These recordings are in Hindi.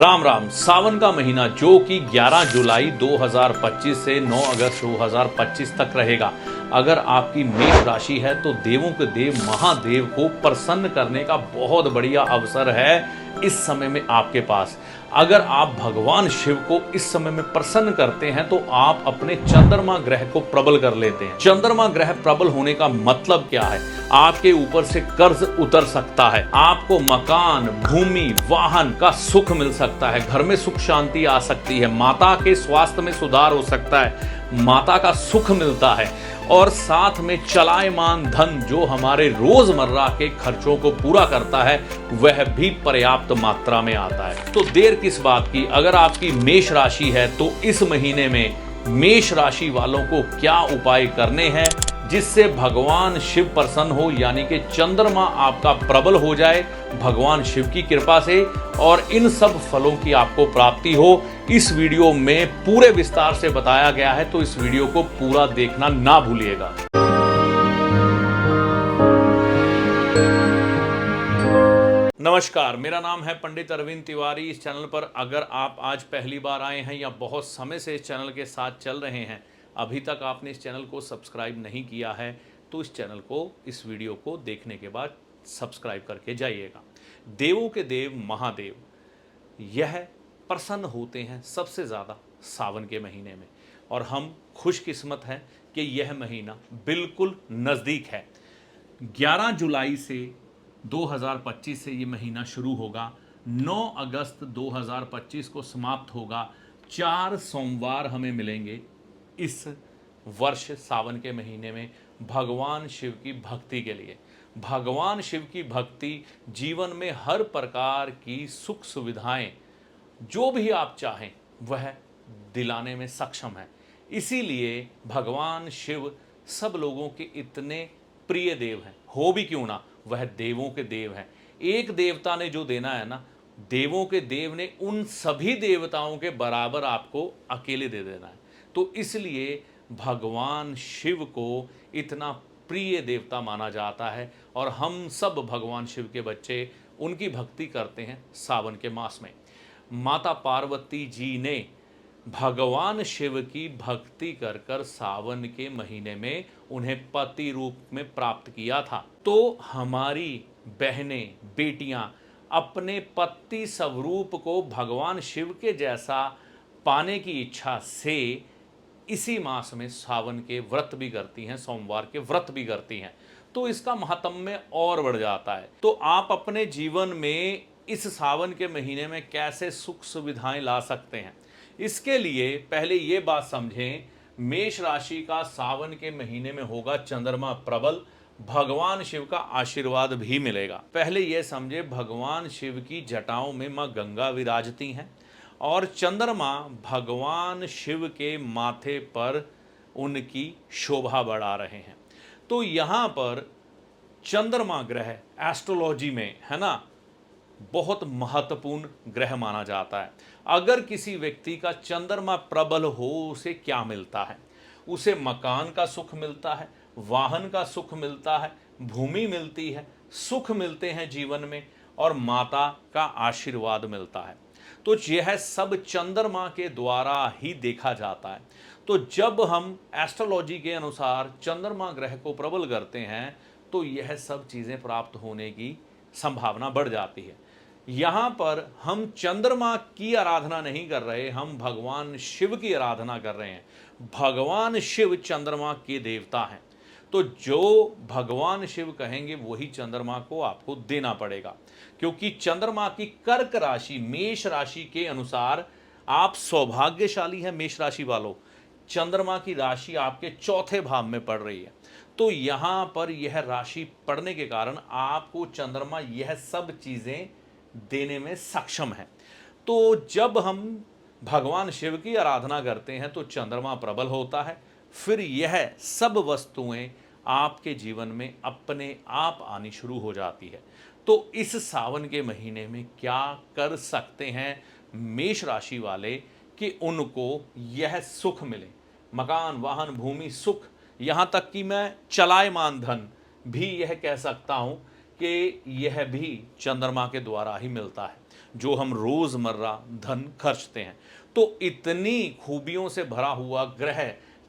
राम राम। सावन का महीना जो कि 11 जुलाई 2025 से 9 अगस्त 2025 तक रहेगा। अगर आपकी मेष राशि है तो देवों के देव महादेव को प्रसन्न करने का बहुत बढ़िया अवसर है इस समय में आपके पास। अगर आप भगवान शिव को इस समय में प्रसन्न करते हैं तो आप अपने चंद्रमा ग्रह को प्रबल कर लेते हैं। चंद्रमा ग्रह प्रबल होने का मतलब क्या है? आपके ऊपर से कर्ज उतर सकता है, आपको मकान, भूमि, वाहन का सुख मिल सकता है, घर में सुख शांति आ सकती है, माता के स्वास्थ्य में सुधार हो सकता है, माता का सुख मिलता है और साथ में चलायमान धन जो हमारे रोजमर्रा के खर्चों को पूरा करता है वह भी पर्याप्त मात्रा में आता है। तो देर किस बात की? अगर आपकी मेष राशि है तो इस महीने में मेष राशि वालों को क्या उपाय करने हैं जिससे भगवान शिव प्रसन्न हो, यानी कि चंद्रमा आपका प्रबल हो जाए भगवान शिव की कृपा से और इन सब फलों की आपको प्राप्ति हो, इस वीडियो में पूरे विस्तार से बताया गया है। तो इस वीडियो को पूरा देखना ना भूलिएगा। नमस्कार, मेरा नाम है पंडित अरविंद तिवारी। इस चैनल पर अगर आप आज पहली बार आए हैं या बहुत समय से इस चैनल के साथ चल रहे हैं, अभी तक आपने इस चैनल को सब्सक्राइब नहीं किया है तो इस चैनल को, इस वीडियो को देखने के बाद सब्सक्राइब करके जाइएगा। देवों के देव महादेव यह प्रसन्न होते हैं सबसे ज़्यादा सावन के महीने में और हम खुशकिस्मत हैं कि यह महीना बिल्कुल नज़दीक है। 11 जुलाई से 2025 से ये महीना शुरू होगा, 9 अगस्त 2025 को समाप्त होगा। 4 सोमवार हमें मिलेंगे इस वर्ष सावन के महीने में भगवान शिव की भक्ति के लिए। भगवान शिव की भक्ति जीवन में हर प्रकार की सुख सुविधाएं जो भी आप चाहें वह दिलाने में सक्षम है। इसीलिए भगवान शिव सब लोगों के इतने प्रिय देव हैं। हो भी क्यों ना, वह देवों के देव हैं। एक देवता ने जो देना है ना, देवों के देव ने उन सभी देवताओं के बराबर आपको अकेले दे देना है। तो इसलिए भगवान शिव को इतना प्रिय देवता माना जाता है और हम सब भगवान शिव के बच्चे उनकी भक्ति करते हैं सावन के मास में। माता पार्वती जी ने भगवान शिव की भक्ति कर कर सावन के महीने में उन्हें पति रूप में प्राप्त किया था। तो हमारी बहनें, बेटियां अपने पति स्वरूप को भगवान शिव के जैसा पाने की इच्छा से इसी मास में सावन के व्रत भी करती हैं, सोमवार के व्रत भी करती हैं। तो इसका महात्म्य और बढ़ जाता है। तो आप अपने जीवन में इस सावन के महीने में कैसे सुख सुविधाएं ला सकते हैं, इसके लिए पहले ये बात समझें। मेष राशि का सावन के महीने में होगा चंद्रमा प्रबल, भगवान शिव का आशीर्वाद भी मिलेगा। पहले यह समझे, भगवान शिव की जटाओं में मां गंगा विराजती हैं और चंद्रमा भगवान शिव के माथे पर उनकी शोभा बढ़ा रहे हैं। तो यहाँ पर चंद्रमा ग्रह एस्ट्रोलॉजी में है ना बहुत महत्वपूर्ण ग्रह माना जाता है। अगर किसी व्यक्ति का चंद्रमा प्रबल हो उसे क्या मिलता है? उसे मकान का सुख मिलता है, वाहन का सुख मिलता है, भूमि मिलती है, सुख मिलते हैं जीवन में और माता का आशीर्वाद मिलता है। तो यह सब चंद्रमा के द्वारा ही देखा जाता है। तो जब हम एस्ट्रोलॉजी के अनुसार चंद्रमा ग्रह को प्रबल करते हैं तो यह सब चीज़ें प्राप्त होने की संभावना बढ़ जाती है। यहाँ पर हम चंद्रमा की आराधना नहीं कर रहे, हम भगवान शिव की आराधना कर रहे हैं। भगवान शिव चंद्रमा के देवता हैं, तो जो भगवान शिव कहेंगे वही चंद्रमा को आपको देना पड़ेगा। क्योंकि चंद्रमा की कर्क राशि मेष राशि के अनुसार आप सौभाग्यशाली हैं। मेष राशि वालों, चंद्रमा की राशि आपके चौथे भाव में पड़ रही है। तो यहाँ पर यह राशि पड़ने के कारण आपको चंद्रमा यह सब चीज़ें देने में सक्षम है। तो जब हम भगवान शिव की आराधना करते हैं तो चंद्रमा प्रबल होता है, फिर यह सब वस्तुएं आपके जीवन में अपने आप आनी शुरू हो जाती है। तो इस सावन के महीने में क्या कर सकते हैं मेष राशि वाले कि उनको यह सुख मिले? मकान, वाहन, भूमि, सुख, यहाँ तक कि मैं चलायमान धन भी यह कह सकता हूँ कि यह भी चंद्रमा के द्वारा ही मिलता है। जो हम रोजमर्रा धन खर्चते हैं। तो इतनी खूबियों से भरा हुआ ग्रह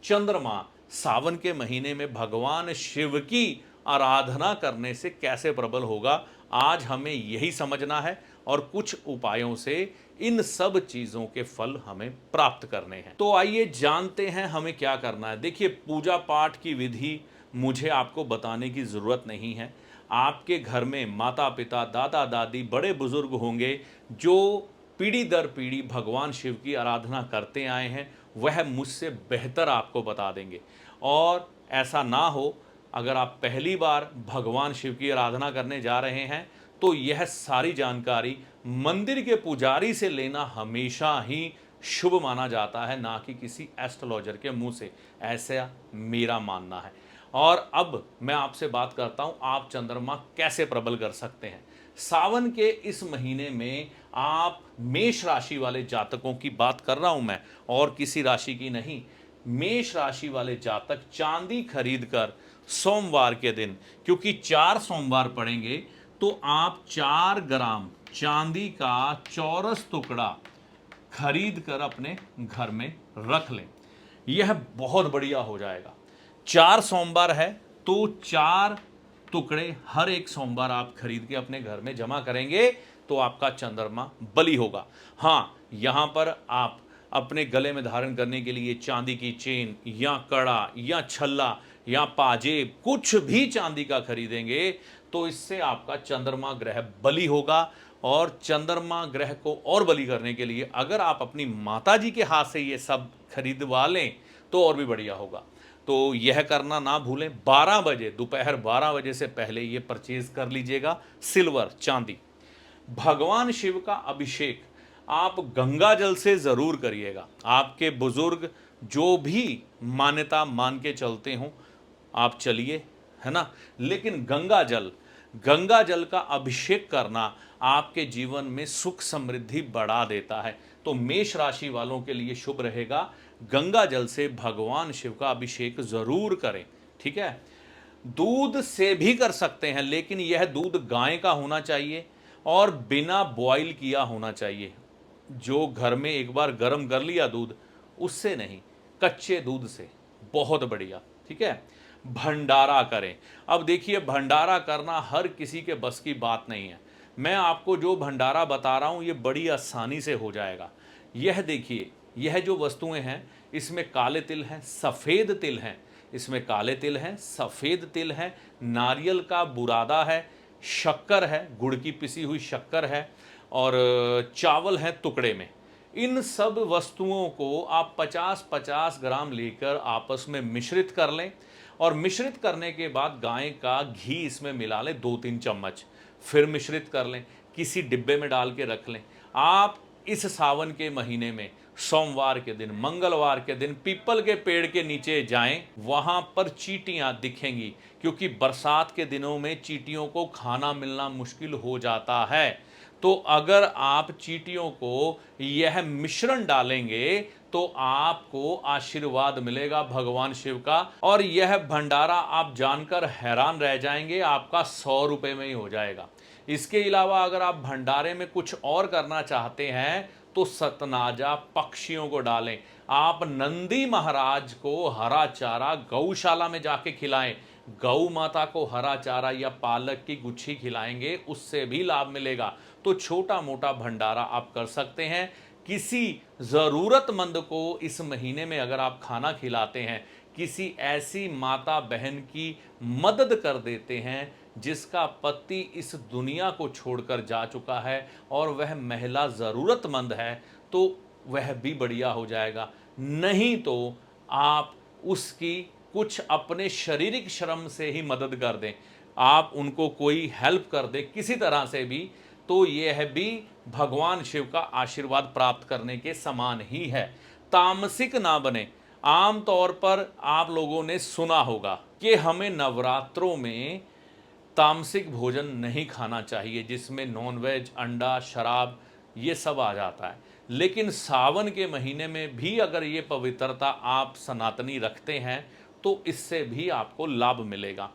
चंद्रमा सावन के महीने में भगवान शिव की आराधना करने से कैसे प्रबल होगा, आज हमें यही समझना है और कुछ उपायों से इन सब चीजों के फल हमें प्राप्त करने हैं। तो आइए जानते हैं हमें क्या करना है। देखिए, पूजा पाठ की विधि मुझे आपको बताने की जरूरत नहीं है। आपके घर में माता पिता, दादा दादी, बड़े बुजुर्ग होंगे जो पीढ़ी दर पीढ़ी भगवान शिव की आराधना करते आए हैं, वह मुझसे बेहतर आपको बता देंगे। और ऐसा ना हो, अगर आप पहली बार भगवान शिव की आराधना करने जा रहे हैं तो यह सारी जानकारी मंदिर के पुजारी से लेना हमेशा ही शुभ माना जाता है, ना कि किसी एस्ट्रोलॉजर के मुंह से। ऐसा मेरा मानना है। और अब मैं आपसे बात करता हूं, आप चंद्रमा कैसे प्रबल कर सकते हैं। सावन के इस महीने में आप मेष राशि वाले जातकों की बात कर रहा हूं मैं, और किसी राशि की नहीं। मेष राशि वाले जातक चांदी खरीद कर सोमवार के दिन, क्योंकि 4 सोमवार पड़ेंगे, तो आप 4 ग्राम चांदी का चौरस टुकड़ा खरीद कर अपने घर में रख लें। यह बहुत बढ़िया हो जाएगा। 4 सोमवार है तो 4 टुकड़े हर एक सोमवार आप खरीद के अपने घर में जमा करेंगे तो आपका चंद्रमा बली होगा। हाँ, यहां पर आप अपने गले में धारण करने के लिए चांदी की चेन या कड़ा या छल्ला या पाजेब, कुछ भी चांदी का खरीदेंगे तो इससे आपका चंद्रमा ग्रह बली होगा। और चंद्रमा ग्रह को और बली करने के लिए अगर आप अपनी माता जी के हाथ से ये सब खरीदवा लें तो और भी बढ़िया होगा। तो यह करना ना भूलें। 12 बजे, दोपहर 12 बजे से पहले ये परचेज कर लीजिएगा, सिल्वर चांदी। भगवान शिव का अभिषेक आप गंगा जल से जरूर करिएगा। आपके बुजुर्ग जो भी मान्यता मान के चलते हों, आप चलिए, है ना। लेकिन गंगा जल का अभिषेक करना आपके जीवन में सुख समृद्धि बढ़ा देता है। तो मेष राशि वालों के लिए शुभ रहेगा, गंगा जल से भगवान शिव का अभिषेक जरूर करें। ठीक है। दूध से भी कर सकते हैं, लेकिन यह दूध गाय का होना चाहिए और बिना बॉईल किया होना चाहिए। जो घर में एक बार गर्म कर लिया दूध, उससे नहीं, कच्चे दूध से, बहुत बढ़िया। ठीक है। भंडारा करें। अब देखिए, भंडारा करना हर किसी के बस की बात नहीं है। मैं आपको जो भंडारा बता रहा हूं ये बड़ी आसानी से हो जाएगा। यह देखिए, यह जो वस्तुएं हैं इसमें काले तिल हैं, सफ़ेद तिल हैं, इसमें काले तिल हैं, सफ़ेद तिल है, नारियल का बुरादा है, शक्कर है, गुड़ की पिसी हुई शक्कर है, और चावल है टुकड़े में। इन सब वस्तुओं को आप 50-50 ग्राम लेकर आपस में मिश्रित कर लें, और मिश्रित करने के बाद गाय का घी इसमें मिला लें 2-3 चम्मच, फिर मिश्रित कर लें, किसी डिब्बे में डाल के रख लें। आप इस सावन के महीने में सोमवार के दिन, मंगलवार के दिन पीपल के पेड़ के नीचे जाएं, वहां पर चींटियां दिखेंगी, क्योंकि बरसात के दिनों में चींटियों को खाना मिलना मुश्किल हो जाता है। तो अगर आप चींटियों को यह मिश्रण डालेंगे तो आपको आशीर्वाद मिलेगा भगवान शिव का। और यह भंडारा आप जानकर हैरान रह जाएंगे, आपका 100 रुपए में ही हो जाएगा। इसके अलावा अगर आप भंडारे में कुछ और करना चाहते हैं तो सतनाजा पक्षियों को डालें। आप नंदी महाराज को हरा चारा गौशाला में जाके खिलाएं। गौ माता को हरा चारा या पालक की गुच्छी खिलाएंगे, उससे भी लाभ मिलेगा। तो छोटा मोटा भंडारा आप कर सकते हैं। किसी जरूरतमंद को इस महीने में अगर आप खाना खिलाते हैं, किसी ऐसी माता बहन की मदद कर देते हैं जिसका पति इस दुनिया को छोड़कर जा चुका है और वह महिला ज़रूरतमंद है, तो वह भी बढ़िया हो जाएगा। नहीं तो आप उसकी कुछ अपने शारीरिक श्रम से ही मदद कर दें, आप उनको कोई हेल्प कर दें किसी तरह से भी, तो यह भी भगवान शिव का आशीर्वाद प्राप्त करने के समान ही है। तामसिक ना बने। आमतौर पर आप लोगों ने सुना होगा कि हमें नवरात्रों में तामसिक भोजन नहीं खाना चाहिए, जिसमें नॉनवेज, अंडा, शराब ये सब आ जाता है। लेकिन सावन के महीने में भी अगर ये पवित्रता आप सनातनी रखते हैं तो इससे भी आपको लाभ मिलेगा।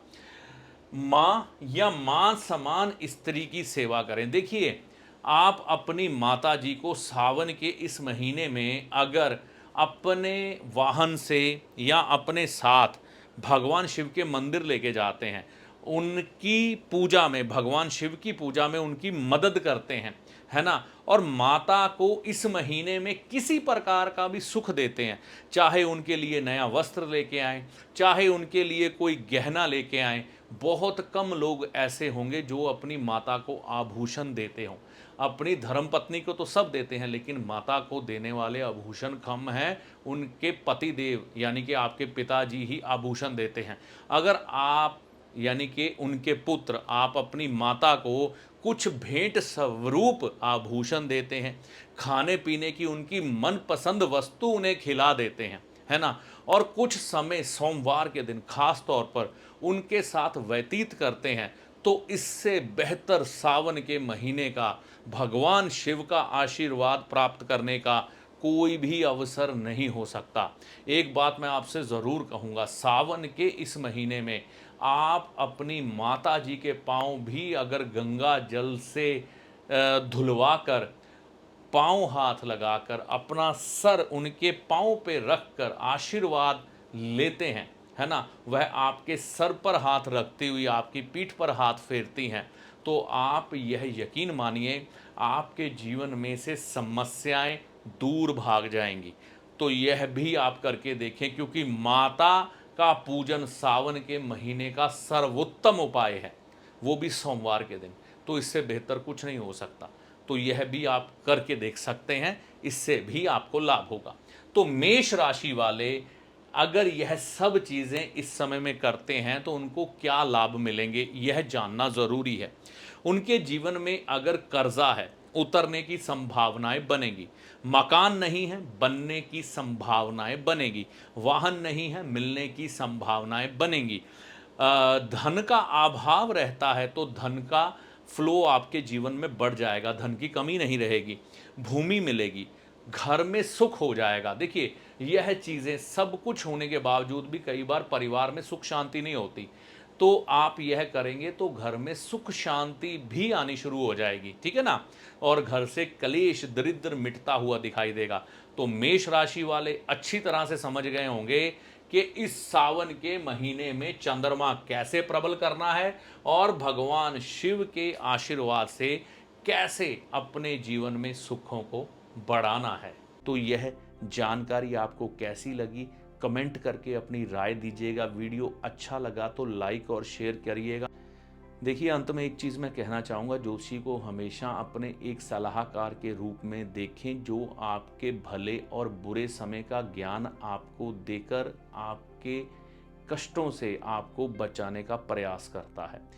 माँ या माँ समान स्त्री की सेवा करें। देखिए, आप अपनी माता जी को सावन के इस महीने में अगर अपने वाहन से या अपने साथ भगवान शिव के मंदिर लेके जाते हैं, उनकी पूजा में, भगवान शिव की पूजा में उनकी मदद करते हैं, है ना, और माता को इस महीने में किसी प्रकार का भी सुख देते हैं, चाहे उनके लिए नया वस्त्र लेके आएं, चाहे उनके लिए कोई गहना लेके आएं। बहुत कम लोग ऐसे होंगे जो अपनी माता को आभूषण देते हों। अपनी धर्मपत्नी को तो सब देते हैं, लेकिन माता को देने वाले आभूषण कम हैं। उनके पति देव यानी कि आपके पिताजी ही आभूषण देते हैं। अगर आप यानी कि उनके पुत्र आप अपनी माता को कुछ भेंट स्वरूप आभूषण देते हैं, खाने पीने की उनकी मनपसंद वस्तु उन्हें खिला देते हैं, है ना, और कुछ समय सोमवार के दिन खास तौर पर उनके साथ व्यतीत करते हैं, तो इससे बेहतर सावन के महीने का भगवान शिव का आशीर्वाद प्राप्त करने का कोई भी अवसर नहीं हो सकता। एक बात मैं आपसे ज़रूर कहूँगा, सावन के इस महीने में आप अपनी माता जी के पाँव भी अगर गंगा जल से धुलवा कर, पाँव हाथ लगाकर, अपना सर उनके पाँव पे रख कर आशीर्वाद लेते हैं, है ना, वह आपके सर पर हाथ रखती हुई आपकी पीठ पर हाथ फेरती हैं, तो आप यह यकीन मानिए आपके जीवन में से समस्याएं दूर भाग जाएंगी। तो यह भी आप करके देखें, क्योंकि माता का पूजन सावन के महीने का सर्वोत्तम उपाय है, वो भी सोमवार के दिन। तो इससे बेहतर कुछ नहीं हो सकता। तो यह भी आप करके देख सकते हैं, इससे भी आपको लाभ होगा। तो मेष राशि वाले अगर यह सब चीज़ें इस समय में करते हैं तो उनको क्या लाभ मिलेंगे, यह जानना ज़रूरी है। उनके जीवन में अगर कर्जा है, उतरने की संभावनाएं बनेगी। मकान नहीं है, बनने की संभावनाएं बनेगी। वाहन नहीं है, मिलने की संभावनाएं बनेंगी। धन का अभाव रहता है तो धन का फ्लो आपके जीवन में बढ़ जाएगा, धन की कमी नहीं रहेगी। भूमि मिलेगी, घर में सुख हो जाएगा। देखिए, यह चीज़ें सब कुछ होने के बावजूद भी कई बार परिवार में सुख शांति नहीं होती, तो आप यह करेंगे तो घर में सुख शांति भी आनी शुरू हो जाएगी, ठीक है ना, और घर से कलेश दरिद्र मिटता हुआ दिखाई देगा। तो मेष राशि वाले अच्छी तरह से समझ गए होंगे कि इस सावन के महीने में चंद्रमा कैसे प्रबल करना है और भगवान शिव के आशीर्वाद से कैसे अपने जीवन में सुखों को बढ़ाना है। तो यह जानकारी आपको कैसी लगी, कमेंट करके अपनी राय दीजिएगा। वीडियो अच्छा लगा तो लाइक और शेयर करिएगा। देखिए, अंत में एक चीज़ मैं कहना चाहूँगा, ज्योतिषी को हमेशा अपने एक सलाहकार के रूप में देखें, जो आपके भले और बुरे समय का ज्ञान आपको देकर आपके कष्टों से आपको बचाने का प्रयास करता है।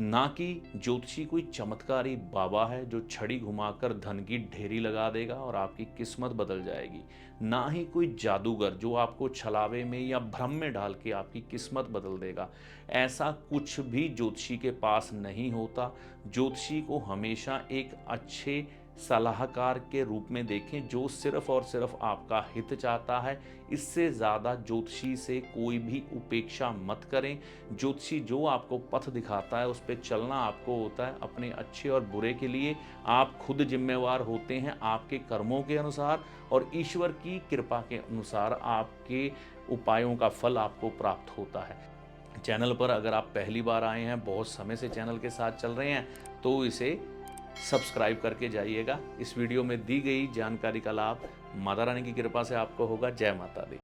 ना कि ज्योतिषी कोई चमत्कारी बाबा है जो छड़ी घुमाकर धन की ढेरी लगा देगा और आपकी किस्मत बदल जाएगी। ना ही कोई जादूगर जो आपको छलावे में या भ्रम में डाल के आपकी किस्मत बदल देगा। ऐसा कुछ भी ज्योतिषी के पास नहीं होता। ज्योतिषी को हमेशा एक अच्छे सलाहकार के रूप में देखें जो सिर्फ और सिर्फ आपका हित चाहता है। इससे ज़्यादा ज्योतिषी से कोई भी उपेक्षा मत करें। ज्योतिषी जो आपको पथ दिखाता है उस पर चलना आपको होता है, अपने अच्छे और बुरे के लिए आप खुद जिम्मेवार होते हैं, आपके कर्मों के अनुसार और ईश्वर की कृपा के अनुसार आपके उपायों का फल आपको प्राप्त होता है। चैनल पर अगर आप पहली बार आए हैं, बहुत समय से चैनल के साथ चल रहे हैं, तो इसे सब्सक्राइब करके जाइएगा। इस वीडियो में दी गई जानकारी का लाभ माता रानी की कृपा से आपको होगा। जय माता दी।